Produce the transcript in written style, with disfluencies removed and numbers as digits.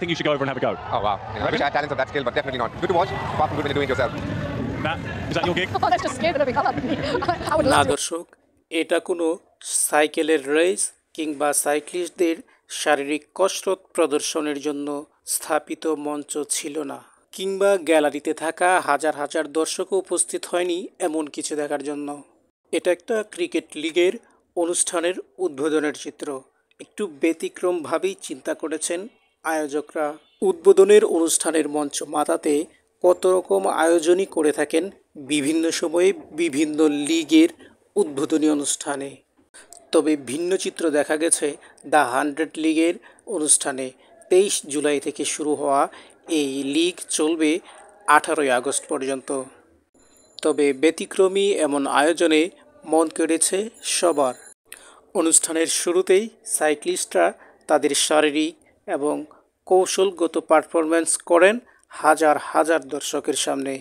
think you should go over and have a go. Oh wow. I wish I had talents of that skill, but definitely not. Good to watch. Far from good when you're doing it yourself. Matt, is that your gig? Oh, that's just scared the living hell out of me. I would না love to. দর্শক, এটা কোনো সাইকেলের race কিংবা সাইক্লিস্টদের শারীরিক কসরত প্রদর্শনের জন্য স্থাপিত মঞ্চ ছিল না, কিংবা গ্যালারিতে থাকা হাজার হাজার দর্শকও উপস্থিত হয়নি এমন কিছু দেখার জন্য। এটা একটা ক্রিকেট লিগের অনুষ্ঠানের উদ্বোধনের চিত্র। একটু ব্যতিক্রমভাবেই চিন্তা করেছেন আয়োজকরা। উদ্বোধনের অনুষ্ঠানের মঞ্চ মাতাতে কত রকম আয়োজনই করে থাকেন বিভিন্ন সময়ে বিভিন্ন লিগের উদ্বোধনী অনুষ্ঠানে। তবে ভিন্ন চিত্র দেখা গেছে দ্য 100 লিগের অনুষ্ঠানে। 23 জুলাই থেকে শুরু হওয়া এই লিগ চলবে 18 আগস্ট পর্যন্ত। তবে ব্যতিক্রমী এমন আয়োজনে মন কেড়েছে সবার। অনুষ্ঠানের শুরুতেই সাইক্লিস্টরা তাদের শারীরিক এবং কৌশলগত পারফরম্যান্স করেন হাজার হাজার দর্শকের সামনে।